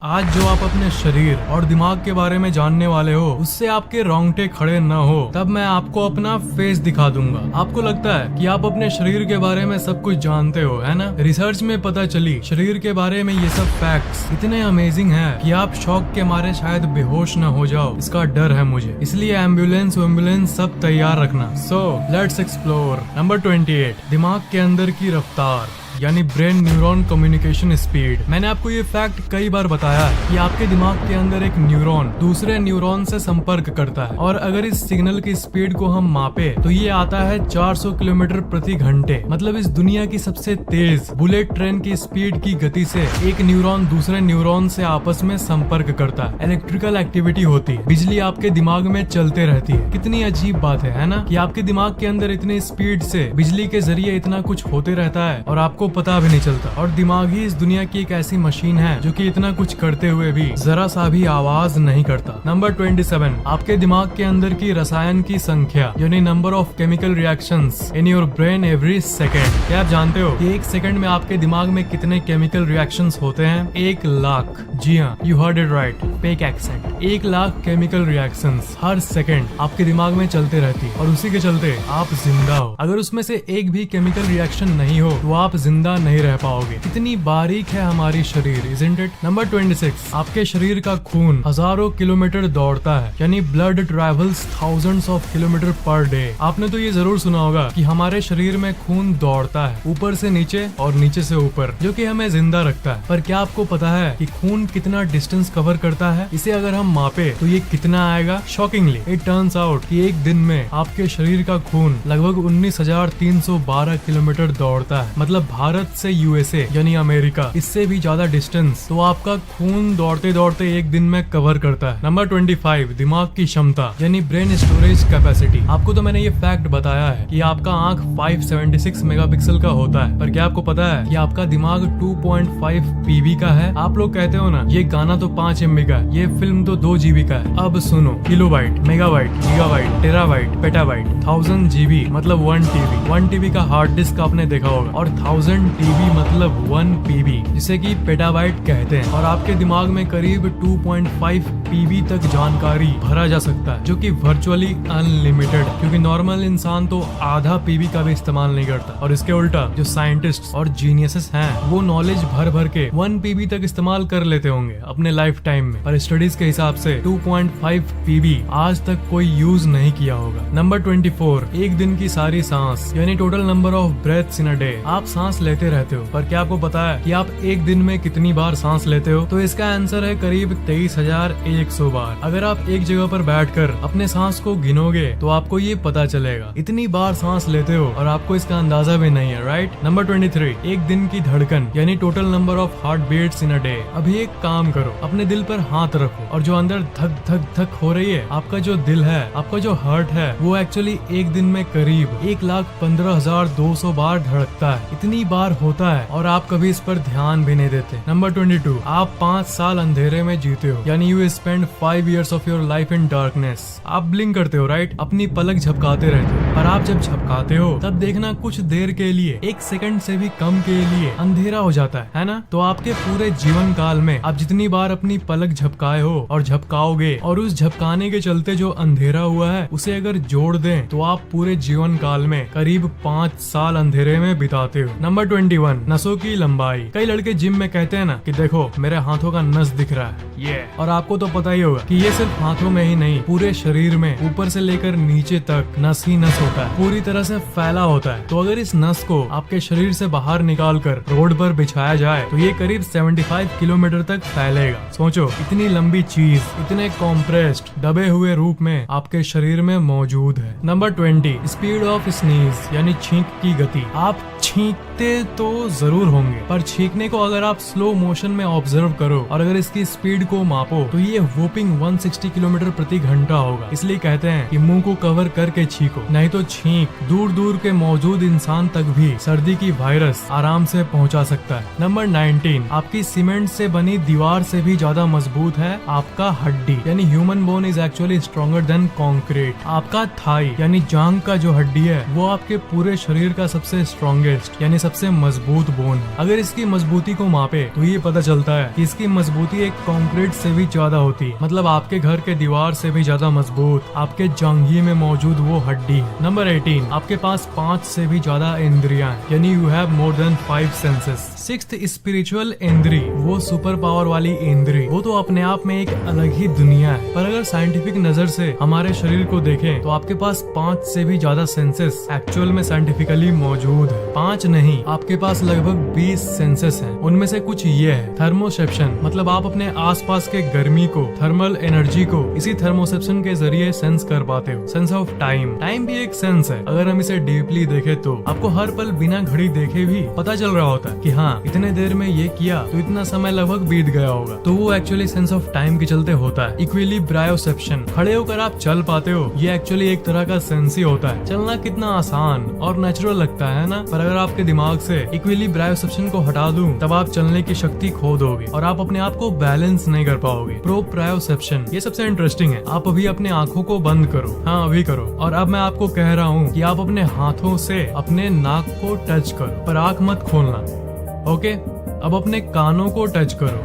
आज जो आप अपने शरीर और दिमाग के बारे में जानने वाले हो उससे आपके रोंगटे खड़े न हो तब मैं आपको अपना फेस दिखा दूंगा। आपको लगता है कि आप अपने शरीर के बारे में सब कुछ जानते हो, है ना? रिसर्च में पता चली शरीर के बारे में ये सब फैक्ट्स इतने अमेजिंग हैं कि आप शौक के मारे शायद बेहोश न हो जाओ, इसका डर है मुझे। इसलिए एम्बुलेंस सब तैयार रखना। So let's explore. नंबर 28, दिमाग के अंदर की रफ्तार यानी ब्रेन न्यूरॉन कम्युनिकेशन स्पीड। मैंने आपको ये फैक्ट कई बार बताया है कि आपके दिमाग के अंदर एक न्यूरॉन दूसरे न्यूरॉन से संपर्क करता है और अगर इस सिग्नल की स्पीड को हम मापे तो ये आता है 400 किलोमीटर प्रति घंटे। मतलब इस दुनिया की सबसे तेज बुलेट ट्रेन की स्पीड की गति से एक न्यूरॉन दूसरे न्यूरॉन से आपस में संपर्क करता है। इलेक्ट्रिकल एक्टिविटी होती है, बिजली आपके दिमाग में चलते रहती है। कितनी अजीब बात है ना, कि आपके दिमाग के अंदर इतनी स्पीड से बिजली के जरिए इतना कुछ होते रहता है और आपको पता भी नहीं चलता। और दिमाग ही इस दुनिया की एक ऐसी मशीन है जो कि इतना कुछ करते हुए भी जरा सा भी आवाज नहीं करता। नंबर 27, आपके दिमाग के अंदर की रसायन की संख्या यानी number of chemical reactions in your brain every second. क्या आप जानते हो कि एक सेकंड में आपके दिमाग में कितने केमिकल रिएक्शंस होते हैं? 1 लाख। जी हाँ, you heard it right, fake accent. 1 lakh chemical reactions her second आपके दिमाग में चलते रहती है और उसी के चलते आप जिंदा हो। अगर उसमें से एक भी केमिकल रिएक्शन नहीं हो तो आप जिंदा नहीं रह पाओगे। कितनी बारीक है हमारी शरीर, isn't it? नंबर 26, आपके शरीर का खून हजारों किलोमीटर दौड़ता है यानी blood travels thousands of kilometre per day. आपने तो ये जरूर सुना होगा कि हमारे शरीर में खून दौड़ता है ऊपर से नीचे और नीचे से ऊपर, जो कि हमें जिंदा रखता है। पर क्या आपको पता है कि खून कितना डिस्टेंस कवर करता है? इसे अगर हम मापे तो ये कितना आएगा? शॉकिंगली इट टर्न्स आउट कि एक दिन में आपके शरीर का खून लगभग 19,312 किलोमीटर दौड़ता है। मतलब भारत से यूएसए यानी अमेरिका, इससे भी ज्यादा डिस्टेंस तो आपका खून दौड़ते दौड़ते एक दिन में कवर करता है। नंबर 25, दिमाग की क्षमता यानी ब्रेन स्टोरेज कैपेसिटी। आपको तो मैंने ये फैक्ट बताया है कि आपका आंख 576 मेगापिक्सल का होता है, पर क्या आपको पता है कि आपका दिमाग 2.5 पीबी का है? आप लोग कहते हो ना ये गाना तो 5 MB का है, ये फिल्म तो 2 GB का है। अब सुनो, kilobyte, megabyte, gigabyte, terabyte, petabyte, 1000 GB मतलब 1 TB। 1 TB का हार्ड डिस्क आपने देखा होगा और 1000 TB मतलब 1 PB, जिसे कि पेटाबाइट कहते हैं। और आपके दिमाग में करीब 2.5 PB तक जानकारी भरा जा सकता है, जो कि वर्चुअली अनलिमिटेड, क्योंकि नॉर्मल इंसान तो आधा PB का भी इस्तेमाल नहीं करता। और इसके उल्टा जो साइंटिस्ट और जीनियसेस हैं वो नॉलेज भर भर के 1 PB तक इस्तेमाल कर लेते होंगे अपने लाइफ टाइम में, पर स्टडीज के हिसाब से 2.5 PB आज तक कोई यूज नहीं किया होगा। नंबर 24, एक दिन की सारी सांस यानी total number of breaths in a day. आप सांस लेते रहते हो, पर क्या आपको पता है कि आप एक दिन में कितनी बार सांस लेते हो? तो इसका आंसर है करीब 23,100 बार। अगर आप एक जगह पर बैठकर अपने सांस को गिनोगे तो आपको ये पता चलेगा इतनी बार सांस लेते हो और आपको इसका अंदाजा भी नहीं है, राइट? नंबर 23, एक दिन की धड़कन यानी total number of heart beats in a day. अभी एक काम करो, अपने दिल पर हाथ रखो और जो अंदर धक धक धक हो रही है, आपका जो दिल है, आपका जो हार्ट है, वो एक्चुअली एक दिन में करीब 1,15,200 बार धड़कता है। इतनी बार होता है और आप कभी इस पर ध्यान भी नहीं देते। नंबर 22, आप 5 साल अंधेरे में जीते हो यानी you spend 5 years of your life in darkness. आप ब्लिंक करते हो, राइट? अपनी पलक झपकाते रहते हो, पर आप जब झपकाते हो तब देखना कुछ देर के लिए, 1 सेकंड से भी कम के लिए अंधेरा हो जाता है ना? तो आपके पूरे जीवन काल में आप जितनी बार अपनी पलक झपकाए हो और झपकाओगे और उस झपकाने के चलते जो अंधेरा हुआ है उसे अगर जोड़ दें तो आप पूरे जीवन काल में करीब 5 साल अंधेरे में बिताते हो। नंबर 21, नसों की लंबाई। कई लड़के जिम में कहते हैं ना कि देखो मेरे हाथों का नस दिख रहा है, ये। और आपको तो पता ही होगा कि ये सिर्फ हाथों में ही नहीं, पूरे शरीर में ऊपर से लेकर नीचे तक नस ही नस होता है, पूरी तरह से फैला होता है। तो अगर इस नस को आपके शरीर से बाहर निकाल कर रोड पर बिछाया जाए तो ये करीब 75 किलोमीटर तक फैलेगा। सोचो, इतनी लंबी चीज इतने कॉम्प्रेस्ड दबे हुए रूप में आपके शरीर में मौजूद है। नंबर 20, स्पीड ऑफ स्नीज यानी छींक की गति। आप छींकते तो जरूर होंगे, पर छींकने को अगर आप स्लो मोशन में ऑब्जर्व करो और अगर इसकी स्पीड को मापो तो ये वोपिंग 160 किलोमीटर प्रति घंटा होगा। इसलिए कहते हैं कि मुंह को कवर करके छींको, नहीं तो छींक दूर दूर के मौजूद इंसान तक भी सर्दी की वायरस आराम से पहुंचा सकता है। नंबर 19, आपकी सीमेंट से बनी दीवार से भी ज्यादा मजबूत है आपका हड्डी यानी human bone is actually stronger than concrete. आपका थाई यानी जांघ का जो हड्डी है वो आपके पूरे शरीर का सबसे स्ट्रॉन्गेस्ट स्ट्रॉन्गेस्ट यानी सबसे मजबूत बोन है। अगर इसकी मजबूती को मापे तो ये पता चलता है कि इसकी मजबूती एक कंक्रीट से भी ज्यादा होती है, मतलब आपके घर के दीवार से भी ज्यादा मजबूत आपके जांघी में मौजूद वो हड्डी है। नंबर 18, आपके पास 5 से भी ज्यादा इंद्रियां हैं, यानी you have more than 5 senses. 6th, spiritual इंद्री, वो सुपर पावर वाली इंद्री, वो तो अपने आप में एक अलग ही दुनिया है। पर अगर साइंटिफिक नजर से हमारे शरीर को देखें तो आपके पास 5 से भी ज्यादा सेंसेस एक्चुअल में साइंटिफिकली मौजूद है। 5 नहीं, आपके पास लगभग 20 सेंसेस हैं। उनमें से कुछ ये है थर्मोसेप्शन, मतलब आप अपने आसपास के गर्मी को, थर्मल एनर्जी को इसी थर्मोसेप्शन के जरिए सेंस कर पाते हो। सेंस ऑफ टाइम, टाइम भी एक सेंस है। अगर हम इसे डीपली देखें तो आपको हर पल बिना घड़ी देखे भी पता चल रहा होता है कि हाँ इतने देर में ये किया तो इतना समय लगभग बीत गया होगा। तो वो एक्चुअली सेंस ऑफ टाइम के चलते होता है। इक्विलिब्रायोसेप्शन, खड़े होकर आप चल पाते हो, ये एक्चुअली एक तरह का सेंस ही होता है। चलना कितना आसान और नेचुरल लगता है ना, पर अगर आपके दिमाग से इक्विलिब्रायोसेप्शन को हटा दूं तब आप चलने की शक्ति खो दोगे और आप अपने आप को बैलेंस नहीं कर पाओगे। प्रोप्रायोसेप्शन, ये सबसे इंटरेस्टिंग है। आप अभी अपने आंखों को बंद करो, हाँ अभी करो, और अब मैं आपको कह रहा हूँ कि आप अपने हाथों से अपने नाक को टच करो, पर आंख मत खोलना। ओके, अब अपने कानों को टच करो,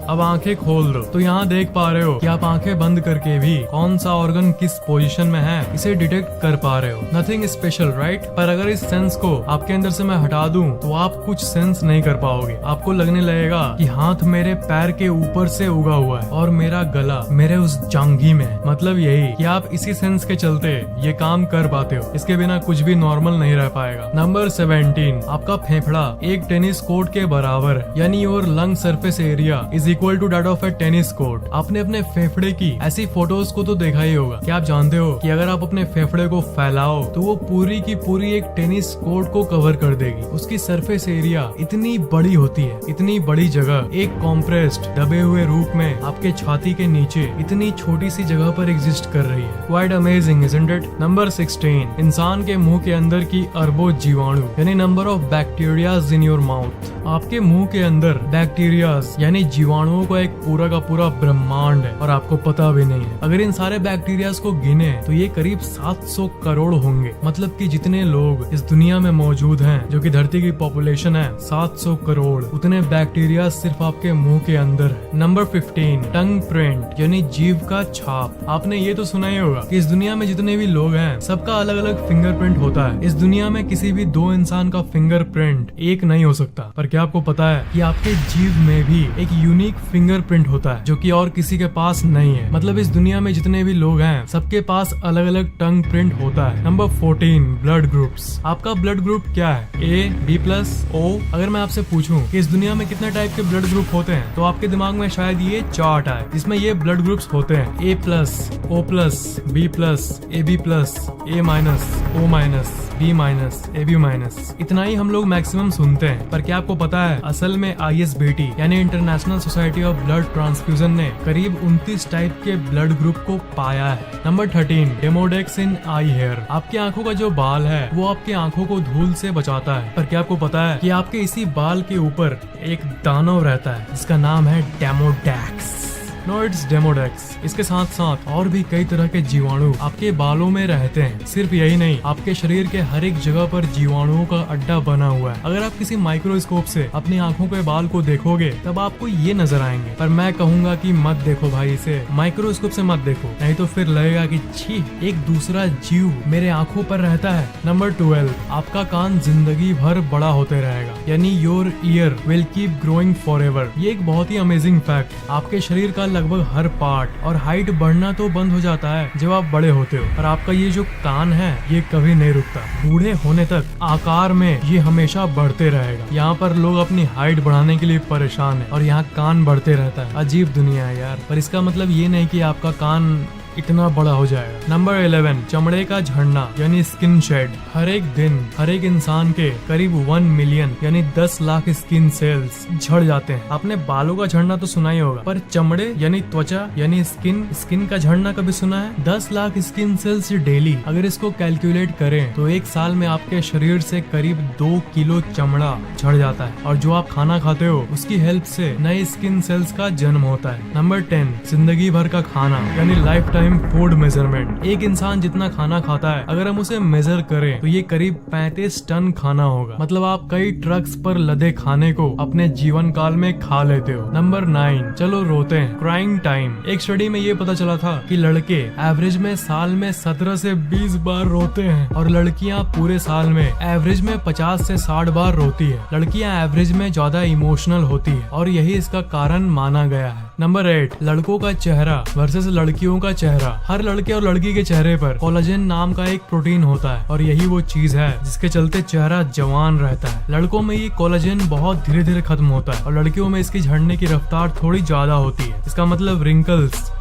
अब आंखें खोल दो। तो यहाँ देख पा रहे हो कि आप आंखें बंद करके भी कौन सा ऑर्गन किस पोजीशन में है इसे डिटेक्ट कर पा रहे हो। Nothing special right. पर अगर इस सेंस को आपके अंदर से मैं हटा दूं तो आप कुछ सेंस नहीं कर पाओगे। आपको लगने लगेगा कि हाथ मेरे पैर के ऊपर से उगा हुआ है और मेरा गला मेरे उस जांघी में है। मतलब यही कि आप इसी सेंस के चलते ये काम कर पाते हो। इसके बिना कुछ भी नॉर्मल नहीं रह पाएगा। नंबर 17, आपका फेफड़ा एक टेनिस कोर्ट के बराबर है, यानी your lung surface area is equal to that of a tennis court. आपने अपने फेफड़े की ऐसी फोटोज को तो देखा ही होगा। क्या आप जानते हो कि अगर आप अपने फेफड़े को फैलाओ तो वो पूरी की पूरी एक टेनिस कोर्ट को कवर कर देगी। उसकी सरफेस एरिया इतनी बड़ी होती है, इतनी बड़ी जगह एक कॉम्प्रेस्ड दबे हुए रूप में आपके छाती के नीचे इतनी छोटी सी जगह पर एग्जिस्ट कर रही है। Quite amazing isn't it. Number 16, इंसान के मुंह के अंदर की अरबों जीवाणु, यानी number of bacterias in your mouth. आपके मुंह के अंदर बैक्टीरियाज यानी जीवाणुओं का एक पूरा का पूरा ब्रह्मांड है और आपको पता भी नहीं है। अगर इन सारे बैक्टीरियाज को गिने तो ये करीब 700 करोड़ होंगे। मतलब कि जितने लोग इस दुनिया में मौजूद हैं, जो कि धरती की पॉपुलेशन है 700 करोड़, उतने बैक्टीरिया सिर्फ आपके मुंह के अंदर है। नंबर 15, टंग प्रिंट यानी जीभ का छाप। आपने ये तो सुना ही होगा कि इस दुनिया में जितने भी लोग हैं सबका अलग अलग फिंगरप्रिंट होता है। इस दुनिया में किसी भी 2 इंसान का फिंगरप्रिंट एक नहीं हो सकता। पर क्या आपको पता है कि आपके जीभ में भी एक यूनिक फिंगरप्रिंट होता है जो कि और किसी के पास नहीं है। मतलब इस दुनिया में जितने भी लोग हैं सबके पास अलग अलग टंग प्रिंट होता है। Number 14, blood groups. आपका ब्लड ग्रुप क्या है? ए, बी प्लस, ओ? अगर मैं आपसे पूछूं कि इस दुनिया में कितने टाइप के ब्लड ग्रुप होते हैं तो आपके दिमाग में शायद ये चार्ट आए जिसमें ये ब्लड ग्रुप्स होते हैं: A plus, O plus, B plus, A B plus, A minus, O minus, B minus, A B minus. इतना ही हम लोग मैक्सिमम सुनते हैं। पर क्या आपको पता है असल में ISBT यानी international society of blood transfusion ने करीब 29 टाइप के ब्लड ग्रुप को पाया है। नंबर 13, डेमोडेक्स इन आई हेयर। आपकी आंखों का जो बाल है वो आपकी आंखों को धूल से बचाता है। पर क्या आपको पता है कि आपके इसी बाल के ऊपर एक दानव रहता है जिसका नाम है डेमोडेक्स। No it's Demodex. इसके साथ साथ और भी कई तरह के जीवाणु आपके बालों में रहते हैं। सिर्फ यही नहीं, आपके शरीर के हर एक जगह पर जीवाणुओं का अड्डा बना हुआ है। अगर आप किसी माइक्रोस्कोप से अपनी आंखों के बाल को देखोगे तब आपको ये नजर आएंगे। पर मैं कहूंगा कि मत देखो भाई, इसे माइक्रोस्कोप से मत देखो, नहीं तो फिर लगेगा कि छी, एक दूसरा जीव मेरे आंखों पर रहता है। नंबर 12, आपका कान जिंदगी भर बड़ा होते रहेगा, यानी your year will keep growing forever. ये एक बहुत ही अमेजिंग फैक्ट। आपके शरीर का लगभग हर पार्ट और हाइट बढ़ना तो बंद हो जाता है जब आप बड़े होते हो, पर आपका ये जो कान है ये कभी नहीं रुकता। बूढ़े होने तक आकार में ये हमेशा बढ़ते रहेगा। यहाँ पर लोग अपनी हाइट बढ़ाने के लिए परेशान है और यहाँ कान बढ़ते रहता है। अजीब दुनिया है यार। पर इसका मतलब ये नहीं कि आपका कान इतना बड़ा हो जाएगा। नंबर 11, चमड़े का झड़ना यानी स्किन शेड। हर एक दिन हर एक इंसान के करीब 1 मिलियन यानी 10 लाख स्किन सेल्स झड़ जाते हैं। आपने बालों का झड़ना तो सुना ही होगा, पर चमड़े यानी त्वचा यानी स्किन का झड़ना कभी सुना है? 10 लाख स्किन सेल्स डेली। अगर इसको कैलकुलेट करें तो एक साल में आपके शरीर से करीब 2 किलो चमड़ा झड़ जाता है। और जो आप खाना खाते हो उसकी हेल्प से नए स्किन सेल्स का जन्म होता है। नंबर 10, जिंदगी भर का खाना यानी लाइफ टाइम फूड मेजरमेंट। एक इंसान जितना खाना खाता है अगर हम उसे मेजर करें तो ये करीब 35 टन खाना होगा। मतलब आप कई ट्रक्स पर लदे खाने को अपने जीवन काल में खा लेते हो। नंबर 9, चलो रोते हैं, क्राइंग टाइम। एक स्टडी में ये पता चला था कि लड़के एवरेज में साल में 17 से 20 बार रोते हैं और लड़कियां पूरे साल में एवरेज में 50 से 60 बार रोती है। लड़कियां एवरेज में ज्यादा इमोशनल होती है और यही इसका कारण माना गया है। नंबर 8, लड़कों का चेहरा वर्सेस लड़कियों का चेहरा। हर लड़के और लड़की के चेहरे पर कोलेजन नाम का एक प्रोटीन होता है और यही वो चीज है जिसके चलते चेहरा जवान रहता है। लड़कों में ये कोलेजन बहुत धीरे धीरे खत्म होता है और लड़कियों में इसकी झड़ने की रफ्तार थोड़ी ज्यादा होती है। इसका मतलब रिंकल्स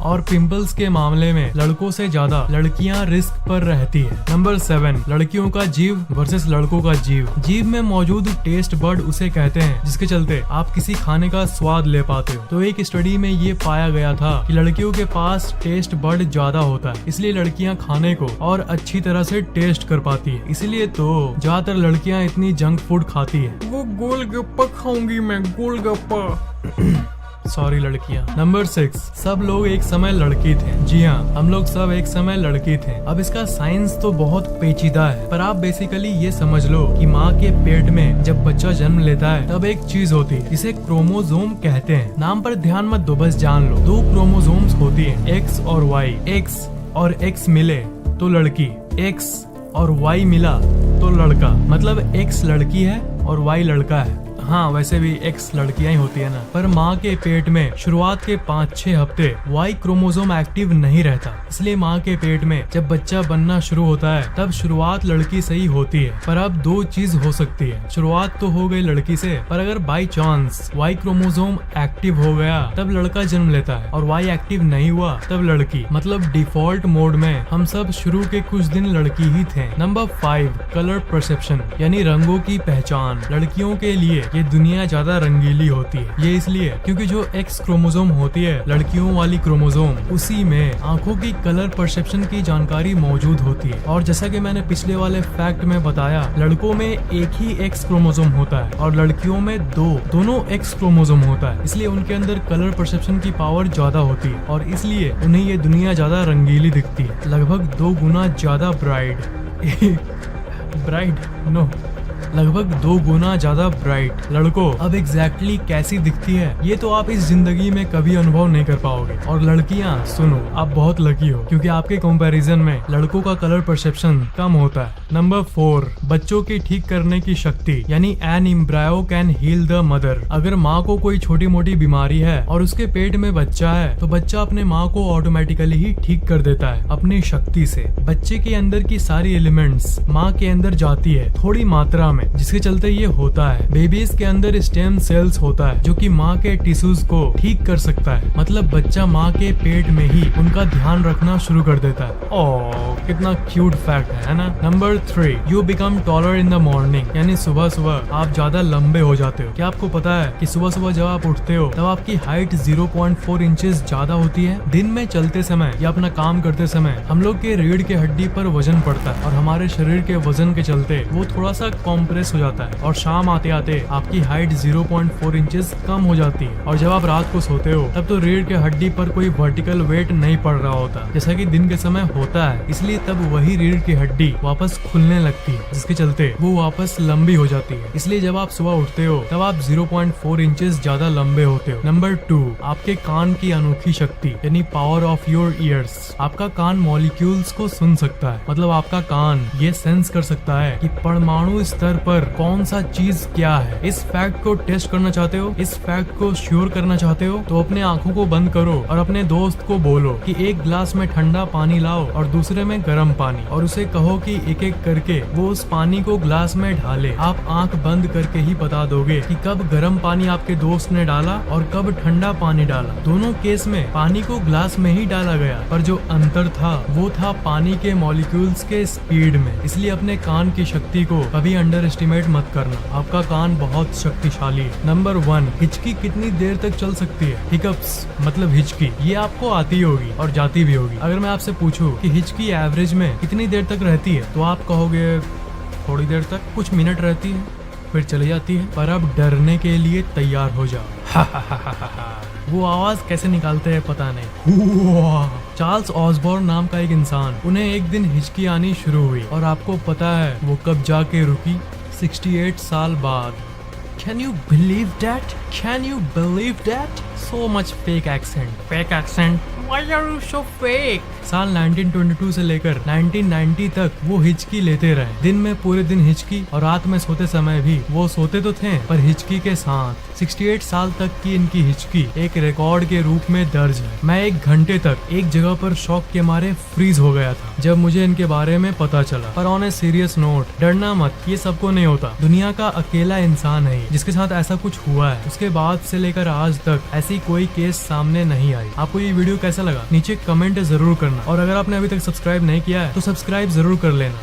और पिंपल्स के मामले में लड़कों से ज्यादा लड़कियां रिस्क पर रहती है। नंबर 7, लड़कियों का जीव वर्सेस लड़कों का जीव। जीव में मौजूद टेस्ट बर्ड उसे कहते हैं जिसके चलते आप किसी खाने का स्वाद ले पाते हो। तो एक स्टडी में ये पाया गया था कि लड़कियों के पास टेस्ट बर्ड ज्यादा होता है, इसलिए लड़कियां खाने को और अच्छी तरह से टेस्ट कर पाती है। इसलिए तो ज्यादातर लड़कियां इतनी जंक फूड खाती है। वो गोलगप्पा खाऊंगी मैं, गोलगप्पा। सॉरी लड़कियां। नंबर 6, सब लोग एक समय लड़की थे। जी हाँ, हम लोग सब एक समय लड़की थे। अब इसका साइंस तो बहुत पेचीदा है, पर आप बेसिकली ये समझ लो कि माँ के पेट में जब बच्चा जन्म लेता है तब एक चीज होती है जिसे क्रोमोसोम कहते हैं। नाम पर ध्यान मत दो, बस जान लो 2 क्रोमोसोम्स होती है, X और Y। X और X मिले तो लड़की, X और Y मिला तो लड़का। मतलब X लड़की है और Y लड़का है। हाँ, वैसे भी X लड़कियां ही होती है ना। पर माँ के पेट में शुरुआत के 5-6 हफ्ते Y क्रोमोसोम एक्टिव नहीं रहता, इसलिए माँ के पेट में जब बच्चा बनना शुरू होता है तब शुरुआत लड़की से ही होती है। पर अब 2 चीज हो सकती है, शुरुआत तो हो गई लड़की से, पर अगर by chance Y chromosome active हो गया तब लड़का जन्म लेता है और Y एक्टिव नहीं हुआ तब लड़की। मतलब डिफॉल्ट मोड में हम सब शुरू के कुछ दिन लड़की ही थे। नंबर 5, कलर परसेप्शन यानी रंगों की पहचान। लड़कियों के लिए ये दुनिया ज्यादा रंगीली होती है। ये इसलिए क्योंकि जो X क्रोमोसोम होती है लड़कियों वाली क्रोमोसोम, उसी में आंखों की कलर परसेप्शन की जानकारी मौजूद होती है। और जैसा कि मैंने पिछले वाले फैक्ट में बताया, लड़कों में एक ही X क्रोमोसोम होता है और लड़कियों में दोनों X क्रोमोसोम होता है, इसलिए उनके अंदर कलर परसेप्शन की पावर ज्यादा होती है और इसलिए उन्हें ये दुनिया ज्यादा रंगीली दिखती है, लगभग 2 गुना ज्यादा लगभग 2 गुना ज्यादा ब्राइट। लड़कों अब एग्जैक्टली कैसी दिखती है ये तो आप इस जिंदगी में कभी अनुभव नहीं कर पाओगे। और लड़कियां सुनो, आप बहुत लकी हो क्योंकि आपके कंपैरिजन में लड़कों का कलर परसेप्शन कम होता है। नंबर 4, बच्चों की ठीक करने की शक्ति यानी an embryo can heal the mother. अगर माँ को कोई छोटी मोटी बीमारी है और उसके पेट में बच्चा है तो बच्चा अपने माँ को ऑटोमेटिकली ही ठीक कर देता है अपनी शक्ति से। बच्चे के अंदर की सारी एलिमेंट्स माँ के अंदर जाती है थोड़ी मात्रा में, जिसके चलते ये होता है। बेबीज के अंदर स्टेम सेल्स होता है जो कि माँ के टिश्यूज को ठीक कर सकता है। मतलब बच्चा माँ के पेट में ही उनका ध्यान रखना शुरू कर देता है। ओह, कितना क्यूट फैक्ट है ना। Number 3, you become taller in the morning यानी सुबह सुबह आप ज्यादा लंबे हो जाते हो। क्या आपको पता है कि सुबह सुबह जब आप उठते हो तब आपकी हाइट 0.4 इंचेस ज्यादा होती है। दिन में चलते समय या अपना काम करते समय हम लोग के रीढ़ के हड्डी पर वजन पड़ता है और हमारे शरीर के वजन के चलते वो थोड़ा सा कॉम्प्रेस हो जाता है और शाम आते आते आपकी हाइट 0.4 इंचेस कम हो जाती है। और जब आप रात को सोते हो तब तो रीढ़ के हड्डी पर कोई वर्टिकल वेट नहीं पड़ रहा होता जैसा कि दिन के समय होता है, इसलिए तब वही रीढ़ की हड्डी वापस खुलने लगती है जिसके चलते वो वापस लंबी हो जाती है। इसलिए जब आप सुबह उठते हो तब आप 0.4 इंचेस ज्यादा लंबे होते हो। नंबर 2, आपके कान की अनोखी शक्ति यानी पावर ऑफ योर ईयर्स। आपका कान मॉलिक्यूल्स को सुन सकता है। मतलब आपका कान ये सेंस कर सकता है कि परमाणु स्तर पर कौन सा चीज क्या है। इस फैक्ट को टेस्ट करना चाहते हो, इस फैक्ट को श्योर करना चाहते हो तो अपने आंखों को बंद करो और अपने दोस्त को बोलो कि एक गिलास में ठंडा पानी लाओ और दूसरे में गर्म पानी, और उसे कहो कि एक एक करके वो उस पानी को गिलास में ढाले। आप आंख बंद करके ही बता दोगे कि कब गर्म पानी आपके दोस्त ने डाला और कब ठंडा पानी डाला। दोनों केस में पानी को गिलास में ही डाला गया, पर जो अंतर था वो था पानी के मॉलिक्यूल्स के स्पीड में। इसलिए अपने कान की शक्ति को कभी अंडर एस्टिमेट मत करना, आपका कान बहुत शक्तिशाली है। नंबर 1, हिचकी कितनी देर तक चल सकती है। हिकअप्स मतलब हिचकी, ये आपको आती होगी और जाती भी होगी। अगर मैं आपसे पूछूं कि हिचकी एवरेज में कितनी देर तक रहती है तो आप कहोगे थोड़ी देर तक, कुछ मिनट रहती है, फिर चली जाती है, पर अब डरने के लिए तैयार हो जाओ। वो आवाज कैसे निकालते हैं पता नहीं। चार्ल्स ऑसबॉर्न नाम का एक इंसान, उन्हें एक दिन हिचकी आनी शुरू हुई और आपको पता है वो कब जाके रुकी? 68 साल बाद। Can you believe that? Can you believe that? So much fake accent. Fake accent? Why are you so fake? साल 1922 से लेकर 1990 तक वो हिचकी लेते रहे। दिन में पूरे दिन हिचकी और रात में सोते समय भी वो सोते तो थे पर हिचकी के साथ। 68 साल तक की इनकी हिचकी एक रिकॉर्ड के रूप में दर्ज है। मैं 1 घंटे तक एक जगह पर शॉक के मारे फ्रीज हो गया था जब मुझे इनके बारे में पता चला। पर ऑन ए सीरियस नोट, डरना मत, ये सबको नहीं होता। दुनिया का अकेला इंसान है जिसके साथ ऐसा कुछ हुआ है। उसके बाद से लेकर आज तक ऐसी कोई केस सामने नहीं आई। आपको ये वीडियो कैसा लगा नीचे कमेंट जरूर करना, और अगर आपने अभी तक सब्सक्राइब नहीं किया है तो सब्सक्राइब जरूर कर लेना।